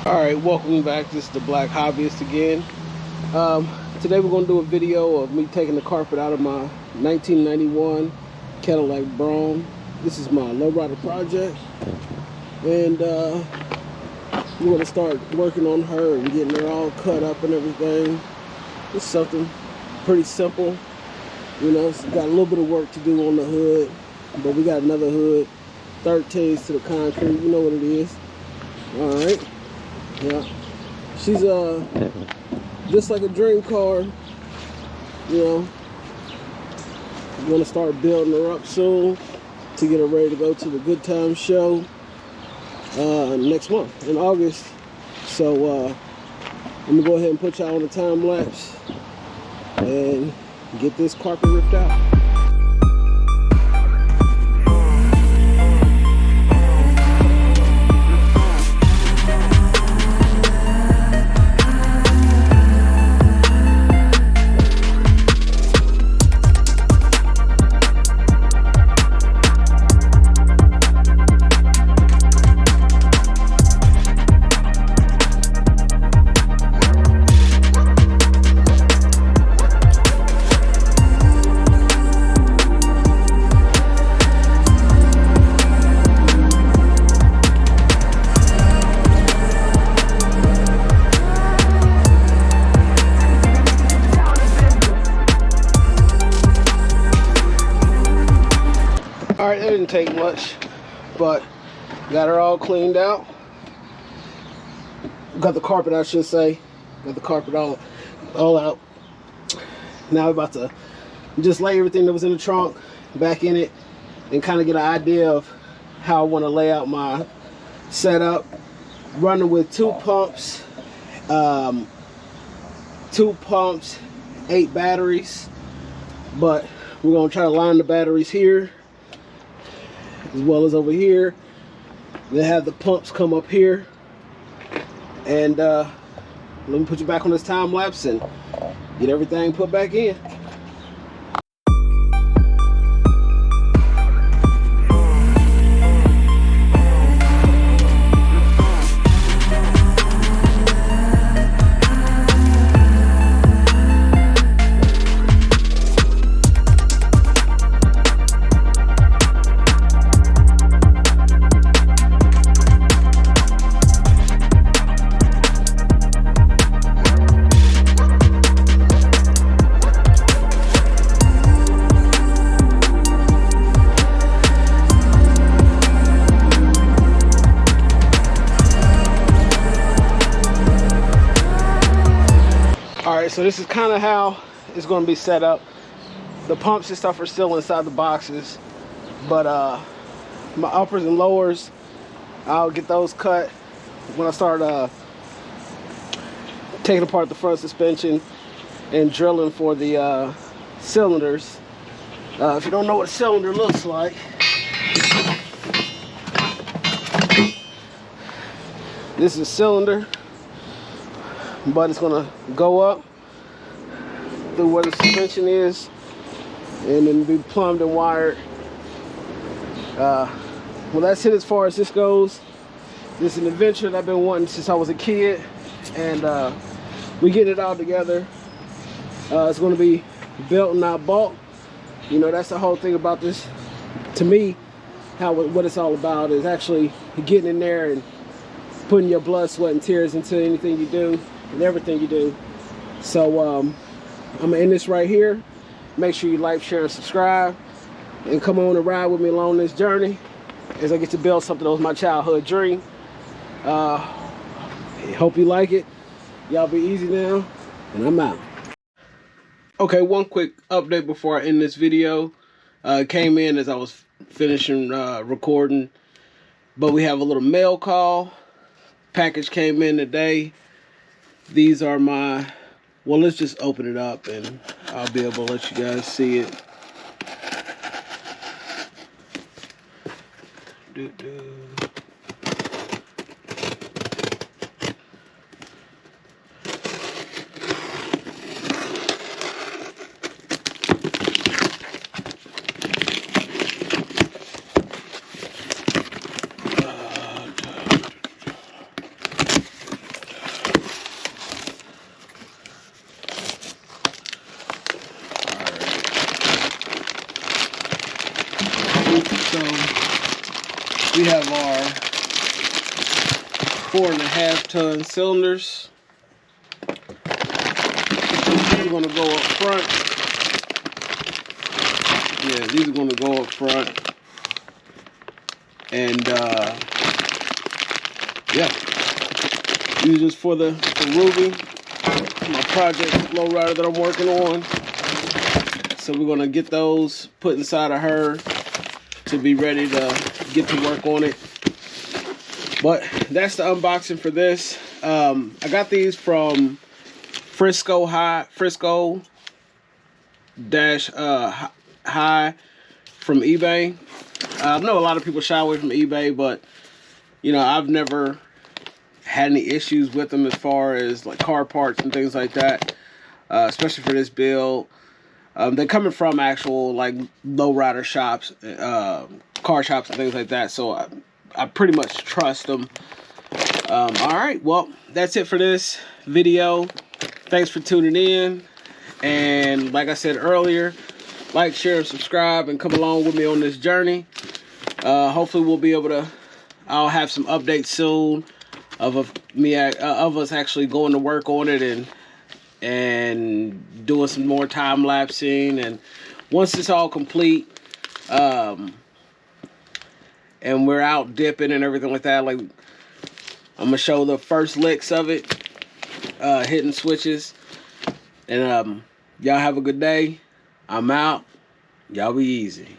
Alright, welcome back. This is the Black Hobbyist again. Today we're going to do a video of me taking the carpet out of my 1991 Cadillac Brougham. This is my lowrider project. And we're going to start working on her and getting her all cut up and everything. It's something pretty simple. You know, it's got a little bit of work to do on the hood, but we got another hood, 13s to the concrete. You know what it is. Alright. Yeah, she's just like a dream car. You know, I'm gonna start building her up soon to get her ready to go to the Good Time show next month in August. So I'm gonna go ahead and put y'all on a time lapse and get this carpet ripped out. Alright, that didn't take much, but got her all cleaned out. Got the carpet, I should say. Got the carpet all out. Now we're about to just lay everything that was in the trunk back in it and kind of get an idea of how I want to lay out my setup. Running with two pumps, 8 batteries, but we're going to try to line the batteries here as well as over here. They have the pumps come up here, and let me put you back on this time lapse and get everything put back in. Alright, so this is kind of how it's going to be set up. The pumps and stuff are still inside the boxes, but my uppers and lowers, I'll get those cut when I start taking apart the front suspension and drilling for the cylinders. If you don't know what a cylinder looks like, this is a cylinder, but it's gonna go up through where the suspension is and then be plumbed and wired. Well, that's it as far as this goes. This is an adventure that I've been wanting since I was a kid, and we get it all together. It's going to be built and not bought. You know, that's the whole thing about this. To me, what it's all about is actually getting in there and putting your blood, sweat, and tears into anything you do and everything you do. So I'm gonna end this right here. Make sure you like, share, and subscribe, and come on and ride with me along this journey as I get to build something that was my childhood dream. Hope you like it. Y'all be easy now, and I'm out. Okay, one quick update before I end this video. Came in as I was finishing recording, but we have a little mail call. Package came in today. These are my, well, let's just open it up and I'll be able to let you guys see it. 4.5-ton cylinders. These are going to go up front. Yeah, these are going to go up front. And yeah, these are just for Ruby, my project lowrider that I'm working on. So we're going to get those put inside of her to be ready to get to work on it. But that's the unboxing for this. I got these from Frisco High from eBay. I know a lot of people shy away from eBay, but you know, I've never had any issues with them as far as like car parts and things like that, especially for this build. They're coming from actual like lowrider shops, car shops and things like that, so I pretty much trust them. All right, well, that's it for this video. Thanks for tuning in, and like I said earlier, like, share, and subscribe, and come along with me on this journey. Hopefully we'll be able to, I'll have some updates soon of us actually going to work on it and doing some more time lapsing. And once it's all complete, and we're out dipping and everything like that, like, I'm gonna show the first licks of it, hitting switches. And y'all have a good day. I'm out. Y'all be easy.